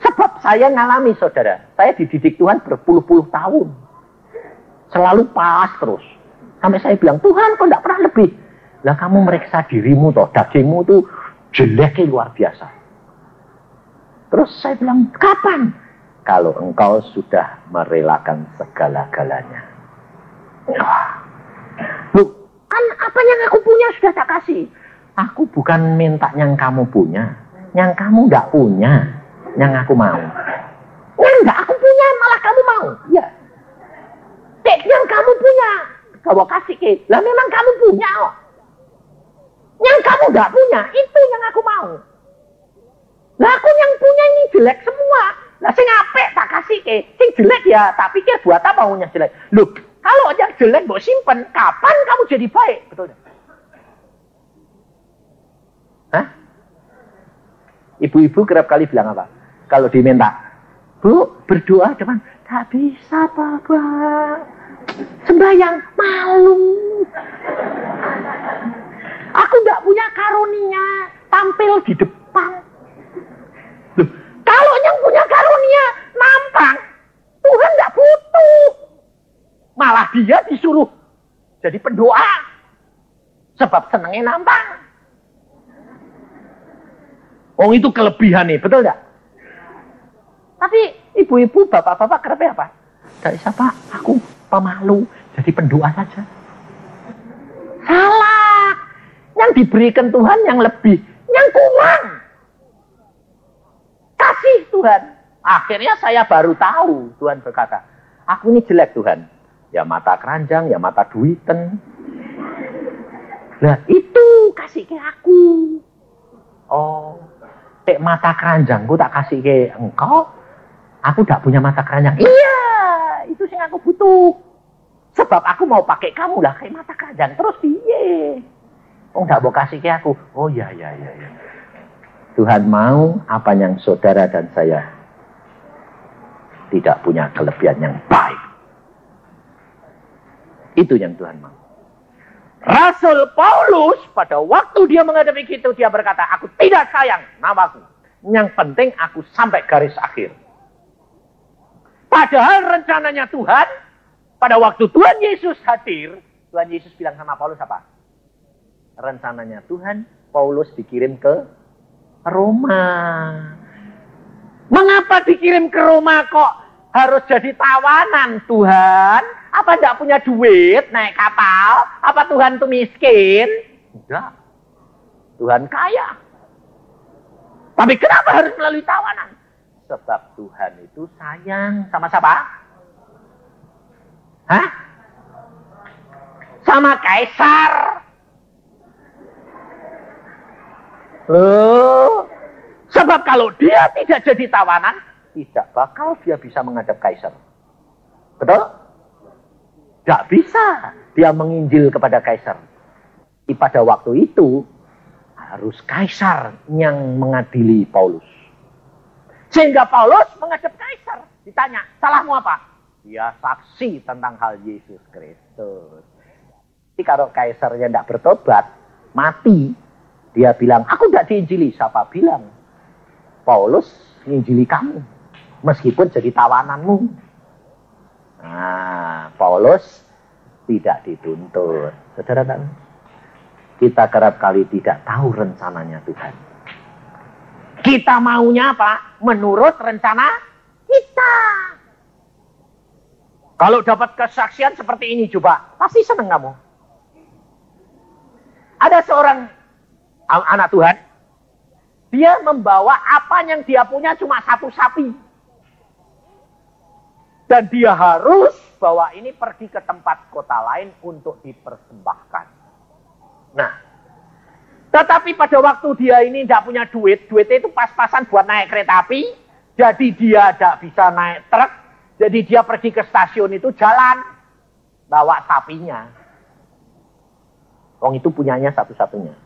Sebab saya ngalami, saudara. Saya dididik Tuhan berpuluh-puluh tahun. Selalu pas terus. Sampai saya bilang, Tuhan kok tidak pernah lebih? Lah kamu meriksa dirimu toh, dagingmu tuh jeleknya luar biasa. Terus saya bilang, kapan? Kalau engkau sudah merelakan segala-galanya. Loh, Kan apa yang aku punya sudah tak kasih. Aku bukan minta yang kamu punya. Yang kamu nggak punya. Yang aku mau. Yang nggak aku punya malah kamu mau. Ya. Yang kamu punya. Kau kasih ke. Lah memang kamu punya. Oh. Yang kamu nggak punya. Itu yang aku mau. Lah aku yang punya ini jelek semua. Lah sing apik tak kasih ke. Sing jelek ya tak pikir buat apa maunya jelek. Loh, kalau yang jelek mbok simpen, kapan kamu jadi baik? Betul enggak? Hah? Ibu-ibu kerap kali bilang apa? Kalau diminta, Bu, berdoa depan, tak bisa Bapak. Sembahyang malu. Aku nggak punya karunia tampil di depan. Loh, kalau yang punya karunia nampang, Tuhan nggak butuh. Malah dia disuruh jadi pendoa. Sebab senengnya nampang. Oh itu kelebihan nih, betul nggak? Tapi ibu-ibu, bapak-bapak kenapa apa? Dari siapa? Aku pemalu, jadi pendoa saja. Salah. Yang diberikan Tuhan yang lebih, yang kurang. Kasih Tuhan. Akhirnya saya baru tahu, Tuhan berkata, aku ini jelek Tuhan. Ya mata keranjang, ya mata duiten. Nah itu kasih ke aku. Oh, mata keranjangku tak kasih ke engkau. Aku tak punya mata keranjang. Iya, itu yang aku butuh. Sebab aku mau pakai kamu lah kayak mata keranjang. Terus piye? Oh, enggak mau kasih ke aku. Oh ya. Tuhan mau apa yang saudara dan saya tidak punya kelebihan yang baik. Itu yang Tuhan mau. Rasul Paulus pada waktu dia menghadapi itu dia berkata, aku tidak sayang namaku. Yang penting aku sampai garis akhir. Padahal rencananya Tuhan, pada waktu Tuhan Yesus hadir, Tuhan Yesus bilang sama Paulus apa? Rencananya Tuhan, Paulus dikirim ke Roma. Mengapa dikirim ke Roma kok harus jadi tawanan Tuhan? Apa tidak punya duit naik kapal? Apa Tuhan itu miskin? Enggak. Tuhan kaya. Tapi kenapa harus melalui tawanan? Sebab Tuhan itu sayang sama siapa? Hah? Sama kaisar. Loh, sebab kalau dia tidak jadi tawanan, tidak bakal dia bisa menghadap kaisar. Betul? Tidak bisa dia menginjil kepada kaisar. Pada waktu itu harus kaisar yang mengadili Paulus. Sehingga Paulus menghadap kaisar. Ditanya, salahmu apa? Dia saksi tentang hal Yesus Kristus. Jadi kalau kaisarnya tidak bertobat, mati. Dia bilang, aku tidak diinjili. Siapa bilang? Paulus menginjili kamu. Meskipun jadi tawananmu. Nah, Paulus tidak dituntut. Saudara kan? Kita kerap kali tidak tahu rencananya Tuhan. Kita maunya apa? Menurut rencana kita. Kalau dapat kesaksian seperti ini coba, pasti senang kamu. Ada seorang anak Tuhan, dia membawa apa yang dia punya cuma satu sapi. Dan dia harus bawa ini pergi ke tempat kota lain untuk dipersembahkan. Nah, tetapi pada waktu dia ini tidak punya duit, duitnya itu pas-pasan buat naik kereta api, jadi dia tidak bisa naik truk, jadi dia pergi ke stasiun itu jalan, bawa sapinya. Wong itu punyanya satu-satunya.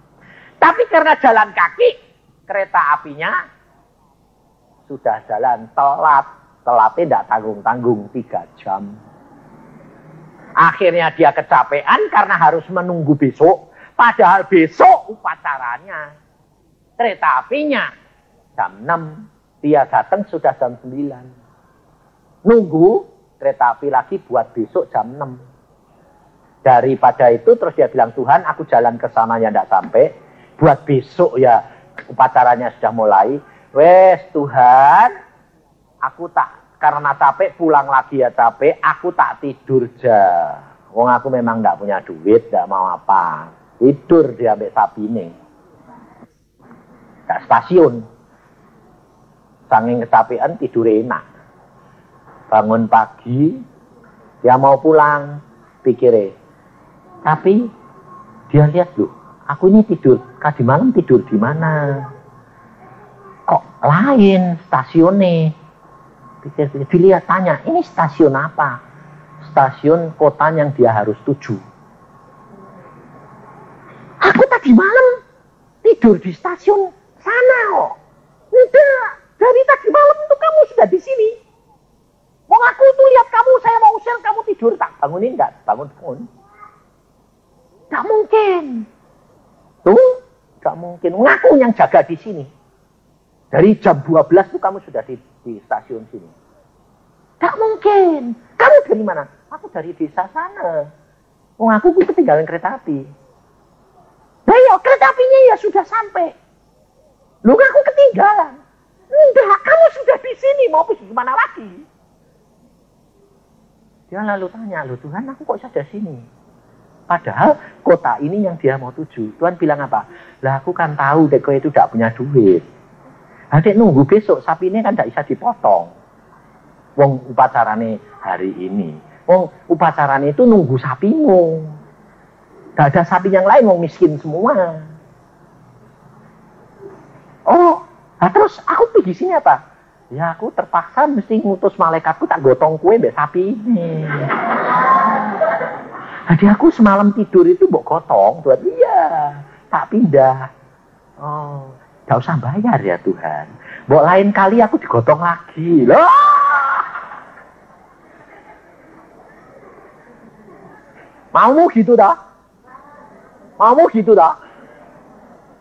Tapi karena jalan kaki, kereta apinya sudah jalan telat. Telatnya tidak tanggung-tanggung 3 jam. Akhirnya dia kecapean karena harus menunggu besok. Padahal besok upacaranya. Kereta apinya jam 6. Dia datang sudah jam 9. Nunggu kereta api lagi buat besok jam 6. Daripada itu terus dia bilang, Tuhan aku jalan ke sana ya tidak sampai. Buat besok ya upacaranya sudah mulai. Wes Tuhan, aku tak, karena capek pulang lagi ya capek, aku tak tidur ja. Wong aku memang nggak punya duit, nggak mau apa. Tidur diambil sapi ini. Gak stasiun. Saking kecapean tidur enak. Bangun pagi, dia mau pulang, pikirnya. Tapi dia lihat loh, aku ini tidur, tadi malam tidur di mana? Kok lain stasiunnya? Pikir-pikir, dilihat tanya, ini stasiun apa? Stasiun kota yang dia harus tuju. Aku tadi malam tidur di stasiun sana kok. Enggak, dari tadi malam itu kamu sudah di sini. Wong aku tuh lihat kamu, saya mau usir kamu tidur, tak bangunin enggak? Bangun. Enggak mungkin. Tuh, enggak mungkin. Ngaku yang jaga di sini. Dari jam 12 tuh kamu sudah di stasiun sini. Enggak mungkin. Kamu dari mana? Aku dari desa sana. Wong aku ketinggalan kereta api. Nah ya, kereta apinya ya sudah sampai. Lu aku ketinggalan. Enggak, kamu sudah di sini, mau pergi kemana lagi? Dia lalu tanya, loh Tuhan, aku kok sudah sini? Padahal kota ini yang dia mau tuju. Tuhan bilang apa? Lah aku kan tahu dek itu tidak punya duit. Adek nunggu besok, sapi ini kan tidak bisa dipotong. Wong upacarane hari ini. Wong upacarane itu nunggu sapimu. Gak ada sapi yang lain, wong miskin semua. Oh, nah terus aku pergi sini apa? Ya aku terpaksa mesti ngutus malaikatku tak gotong kue mbak sapi ini. Jadi aku semalam tidur itu mbok gotong, Tuhan. Iya, tak pindah. Oh, gak usah bayar ya Tuhan. Mbok lain kali aku digotong lagi. Loh. Maumu gitu dah? Maumu gitu dah?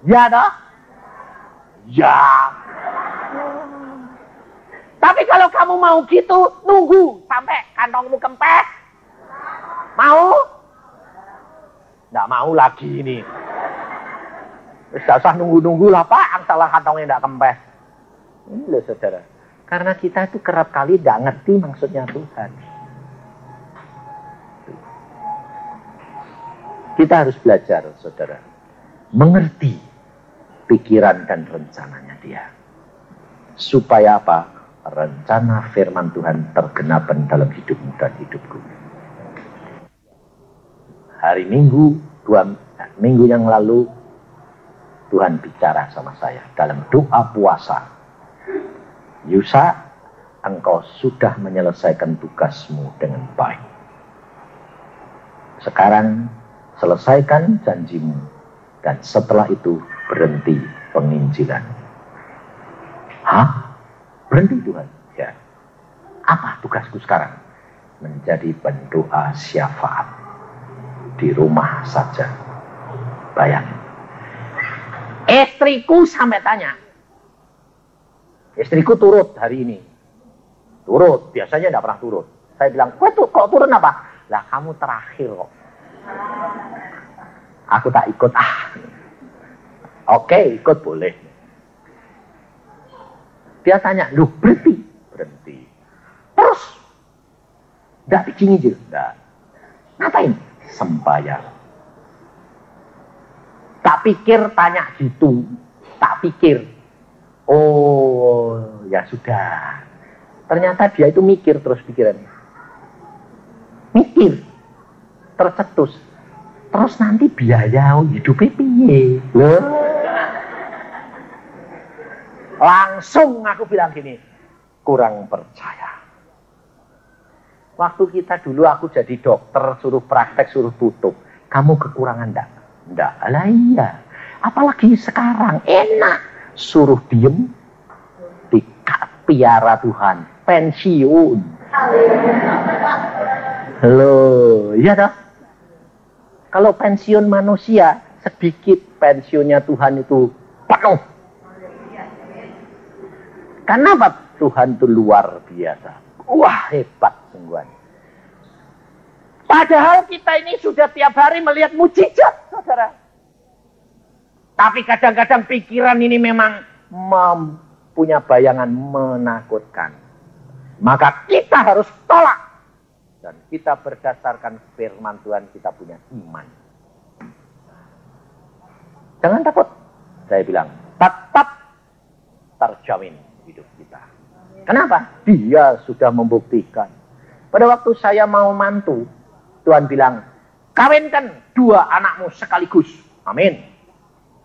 Ya dah? Ya. Tapi kalau kamu mau gitu, nunggu sampai kantongmu kempes. Mau? Nggak mau lagi ini. Nggak usah nunggu-nunggu lah Pak, salah kantongnya nggak kempes. Ini loh saudara. Karena kita itu kerap kali nggak ngerti maksudnya Tuhan. Kita harus belajar saudara. Mengerti pikiran dan rencananya dia. Supaya apa? Rencana firman Tuhan tergenapan dalam hidupmu dan hidupku. Hari Minggu, minggu yang lalu, Tuhan bicara sama saya dalam doa puasa. Yusa, engkau sudah menyelesaikan tugasmu dengan baik. Sekarang, selesaikan janjimu. Dan setelah itu, berhenti penginjilan. Hah? Berhenti Tuhan? Ya. Apa tugasku sekarang? Menjadi pendoa syafaat. Di rumah saja. Bayangin. Istriku sampai tanya. Istriku turut hari ini. Turut. Biasanya tidak pernah turut. Saya bilang, kok turun apa? Lah kamu terakhir kok. Aku tak ikut. Oke, ikut boleh. Dia tanya, lu berhenti? Berhenti. Terus? Tidak bikin injil? Tidak. Ngapain? Sembahyang. Tak pikir tanya gitu. Tak pikir. Oh, ya sudah. Ternyata dia itu mikir terus pikirannya. Mikir. Tercetus. Terus nanti biaya hidupnya piye? Langsung aku bilang gini, kurang percaya. Waktu kita dulu aku jadi dokter, suruh praktek, suruh tutup. Kamu kekurangan enggak? Enggak, lah iya. Apalagi sekarang, enak. Suruh diem, piara Tuhan, pensiun. Loh, iya dah. Kalau pensiun manusia, sedikit pensiunnya Tuhan itu penuh. Karena apa? Tuhan itu luar biasa. Wah, hebat sungguhan. Padahal kita ini sudah tiap hari melihat mujizat, saudara. Tapi kadang-kadang pikiran ini memang punya bayangan menakutkan. Maka kita harus tolak. Dan kita berdasarkan firman Tuhan, kita punya iman. Jangan takut. Saya bilang, tetap terjamin hidup kita. Kenapa? Dia sudah membuktikan. Pada waktu saya mau mantu, Tuhan bilang, kawinkan 2 anakmu sekaligus. Amin.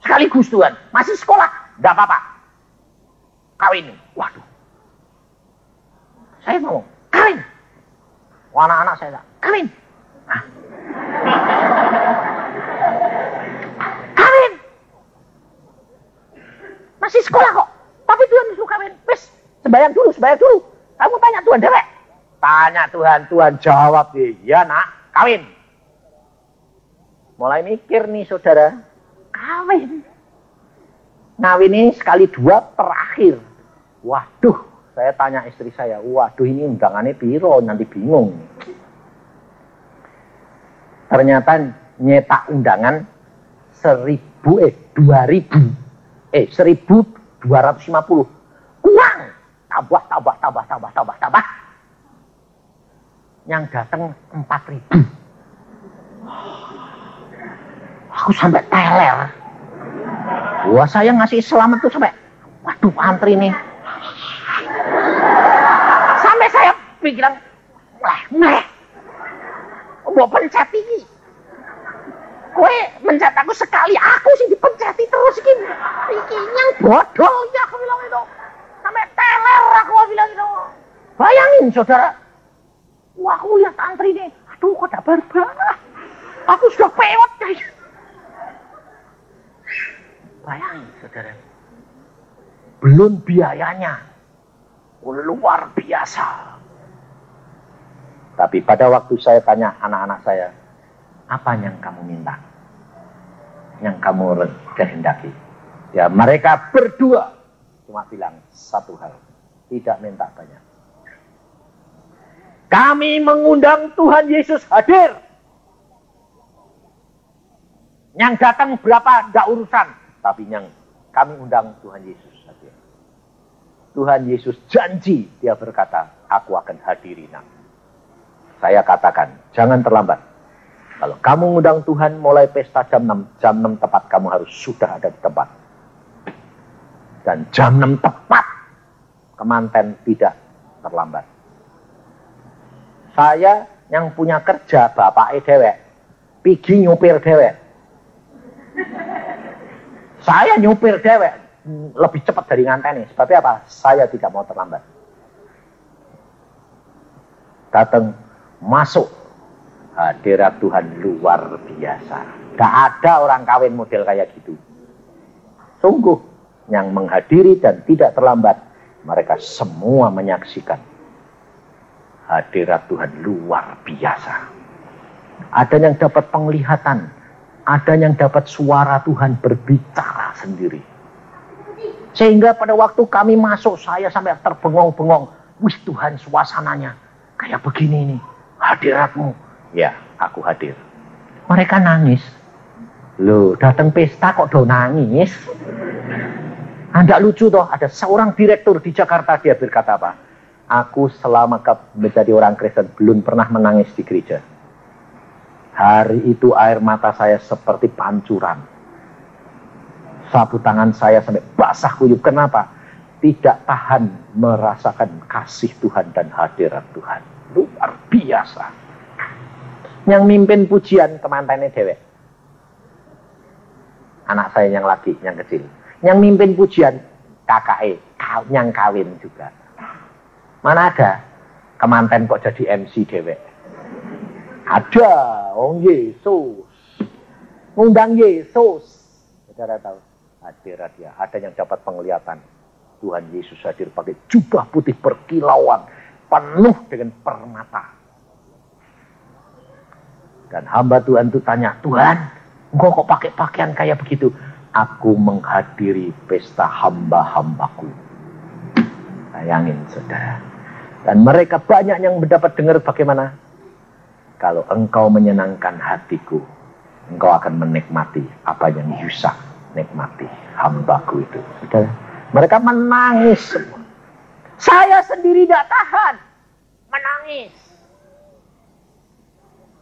Sekaligus Tuhan. Masih sekolah, enggak apa-apa. Kawin. Waduh. Saya mau kawin. Anak-anak saya kawin. Hah? Kawin. Masih sekolah kok. Tapi Tuhan suruh kawin. Wis, sembahyang dulu. Kamu tanya Tuhan dewek. Tanya Tuhan jawab. Iya nak, kawin. Mulai mikir nih saudara. Kawin. Ngawin ini sekali 2 terakhir. Waduh. Saya tanya istri saya, waduh ini undangannya piro, nanti bingung. Ternyata nyetak undangan 1.250. Kurang. Tambah. Yang datang 4.000. Aku sampai teler. Wah, saya ngasih selamat tuh sampai, waduh antri nih. Sampai saya pikiran, mau pencet ini. Kowe mencet aku sekali, aku sih dipenceti terus gini. Iki yang bodoh ya aku bilang itu. Sampai teler aku bilang itu. Bayangin saudara. Wah, aku lihat antri nih. Aduh, kok tak barbar. Aku sudah pewot guys. Bayangin saudara. Belum biayanya. Luar biasa. Tapi pada waktu saya tanya anak-anak saya, apa yang kamu minta? Yang kamu kehendaki? Ya, mereka berdua cuma bilang satu hal, tidak minta banyak. Kami mengundang Tuhan Yesus hadir. Yang datang berapa enggak urusan, tapi yang kami undang Tuhan Yesus hadir. Tuhan Yesus janji, dia berkata, aku akan hadiri nak. Saya katakan, jangan terlambat. Kalau kamu ngundang Tuhan mulai pesta jam 6 tepat kamu harus sudah ada di tempat. Dan jam 6 tepat, kemanten tidak terlambat. Saya yang punya kerja, bapak dewek, pigi nyupir dewek. Saya nyupir dewek. Lebih cepat dari nganteni. Sebabnya apa? Saya tidak mau terlambat. Datang, masuk. Hadirat Tuhan luar biasa. Gak ada orang kawin model kayak gitu. Sungguh, yang menghadiri dan tidak terlambat, mereka semua menyaksikan. Hadirat Tuhan luar biasa. Ada yang dapat penglihatan. Ada yang dapat suara Tuhan berbicara sendiri. Sehingga pada waktu kami masuk, saya sampai terbengong-bengong. Wih Tuhan, suasananya kayak begini nih. Hadiratmu. Ya, aku hadir. Mereka nangis. Loh, datang pesta kok do nangis? Anda lucu toh, ada seorang direktur di Jakarta, dia berkata apa? Aku selama menjadi orang Kristen belum pernah menangis di gereja. Hari itu air mata saya seperti pancuran. Sapu tangan saya sampai basah kuyup. Kenapa? Tidak tahan merasakan kasih Tuhan dan hadirat Tuhan. Luar biasa. Yang mimpin pujian kemantannya dewek. Anak saya yang lagi, yang kecil. Yang mimpin pujian KKE, yang kawin juga. Mana ada kemanten kok jadi MC dewek? Ada, Yesus. Ngundang Yesus. Saudara tahu? Hadirat dia. Ada yang dapat penglihatan. Tuhan Yesus hadir pakai jubah putih berkilauan. Penuh dengan permata. Dan hamba Tuhan itu tanya, Tuhan, engkau kok pakai pakaian kayak begitu? Aku menghadiri pesta hamba-hambaku. Bayangin saudara. Dan mereka banyak yang mendapat dengar bagaimana. Kalau engkau menyenangkan hatiku, engkau akan menikmati apa yang Yusak nikmati, hambaku itu. Saudara, mereka menangis semua. Saya sendiri tidak tahan menangis.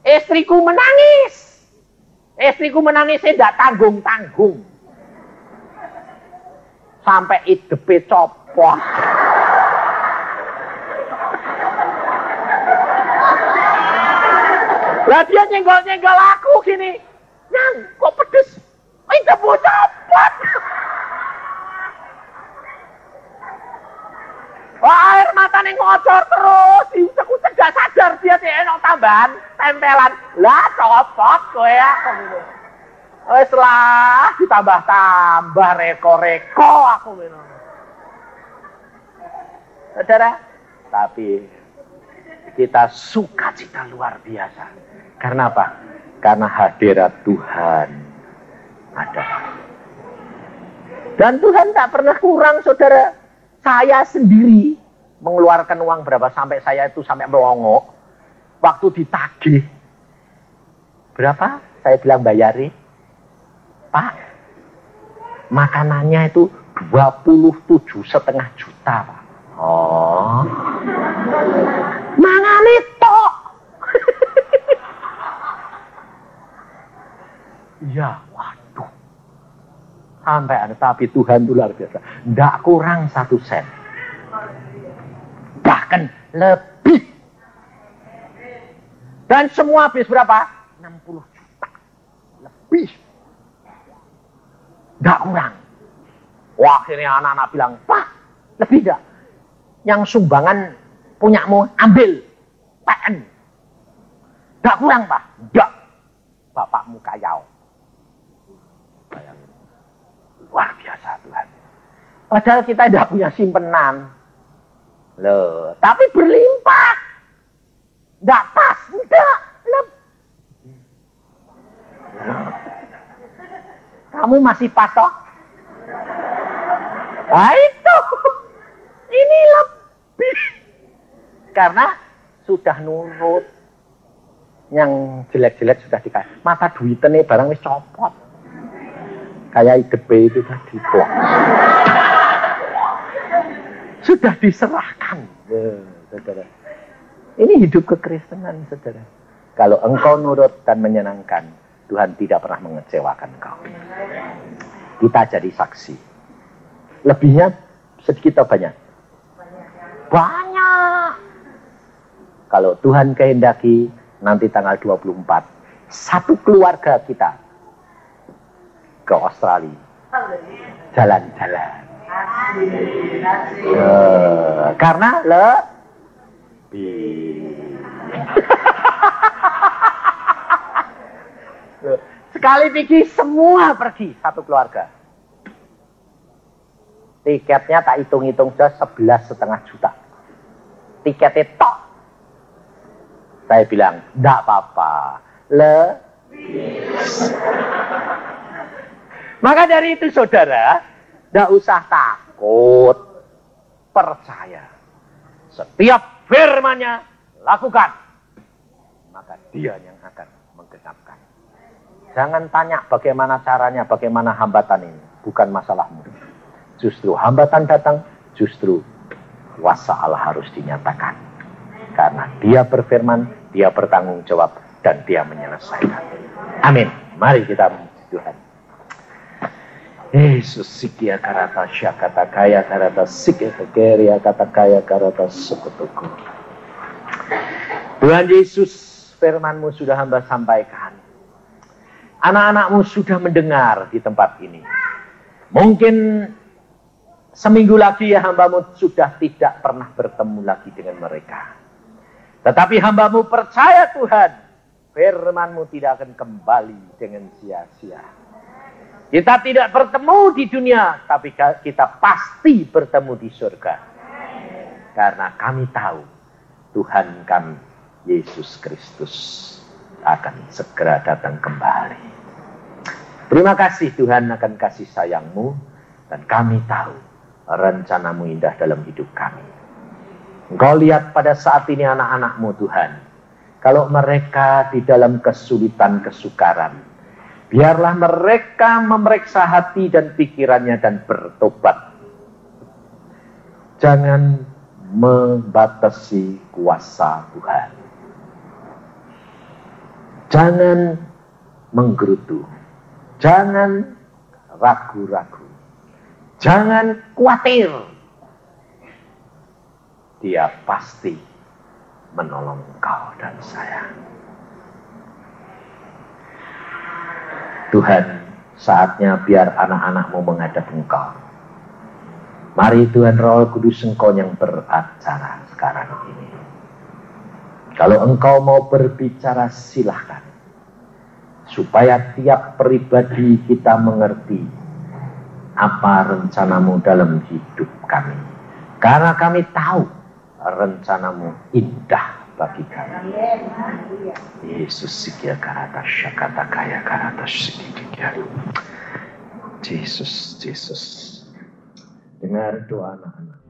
Istriku menangis. Istriku menangisnya tidak tanggung-tanggung. Sampai hidepe copot. Lah dia nyenggol-nyenggol aku gini. Nang, kok pedes? Hidepu copot. Wah, air matanya ngocor terus. Diusek-usek gak sadar dia enak tambahan, tempelan. Lah copot kowe aku gitu. Wes lah ditambah-tambah reko-reko aku gitu. Saudara, tapi kita sukacita luar biasa. Karena apa? Karena hadirat Tuhan ada. Dan Tuhan tak pernah kurang, saudara. Saya sendiri mengeluarkan uang berapa sampai saya itu sampai melongo. Waktu ditagih. Berapa? Saya bilang bayari. Pak, makanannya itu 27,5 juta, Pak. Oh. Mangane tok. Ya, waduh. Sampai ada, tapi Tuhan itu luar biasa. Tidak kurang 1 sen. Bahkan lebih. Dan semua habis berapa? 60 juta. Lebih. Tidak kurang. Wah, akhirnya anak-anak bilang, Pak, lebih tidak. Yang sumbangan punyamu ambil. PN. Tidak kurang, Pak. Tidak. Bapakmu kayau. Luar biasa Tuhan. Padahal kita tidak punya simpenan. Loh, tapi berlimpah. Tidak pas, tidak. Kamu masih pas toh? Nah itu. Ini lebih. Karena sudah nurut. Yang jelek-jelek sudah dikasih. Mata duitnya barang wis copot. Kayak IDP itu tadi blok. Sudah diserahkan. Saudara. Ini hidup kekristenan, saudara. Kalau engkau nurut dan menyenangkan, Tuhan tidak pernah mengecewakan engkau. Kita jadi saksi. Lebihnya sedikit atau banyak? Banyak. Kalau Tuhan kehendaki, nanti tanggal 24, satu keluarga kita ke Australia, jalan-jalan. Karena lebih. Sekali pergi semua pergi satu keluarga. Tiketnya tak hitung-hitung saja 11,5 juta. Tiketnya tok. Saya bilang, enggak apa-apa. Maka dari itu saudara, tidak usah takut, percaya. Setiap firman-Nya lakukan, maka Dia yang akan menggenapkan. Jangan tanya bagaimana caranya, bagaimana hambatan ini. Bukan masalahmu. Justru hambatan datang, justru kuasa Allah harus dinyatakan. Karena Dia berfirman, Dia bertanggung jawab, dan Dia menyelesaikan. Amin. Mari kita memuji Tuhan. Yesus sikia karata syakata kaya karata sikia keria kata kaya karata sekutuku. Tuhan Yesus, firman-Mu sudah hamba sampaikan. Anak-anak-Mu sudah mendengar di tempat ini. Mungkin seminggu lagi ya hamba-Mu sudah tidak pernah bertemu lagi dengan mereka. Tetapi hamba-Mu percaya Tuhan, firman-Mu tidak akan kembali dengan sia-sia. Kita tidak bertemu di dunia, tapi kita pasti bertemu di surga. Karena kami tahu Tuhan kami, Yesus Kristus, akan segera datang kembali. Terima kasih Tuhan akan kasih sayang-Mu, dan kami tahu rencana-Mu indah dalam hidup kami. Engkau lihat pada saat ini anak-anak-Mu Tuhan, kalau mereka di dalam kesulitan, kesukaran, biarlah mereka memeriksa hati dan pikirannya dan bertobat. Jangan membatasi kuasa Tuhan. Jangan menggerutu. Jangan ragu-ragu. Jangan khawatir. Dia pasti menolong kau dan saya. Tuhan, saatnya biar anak-anakmu menghadap Engkau. Mari Tuhan Roh Kudus Engkau yang beracara sekarang ini. Kalau Engkau mau berbicara silahkan. Supaya tiap pribadi kita mengerti apa rencanamu dalam hidup kami. Karena kami tahu rencanamu indah bagi kami. Yesus sikia karata syakata kaya karata sikia. Yesus. Dengar doa anak-anak.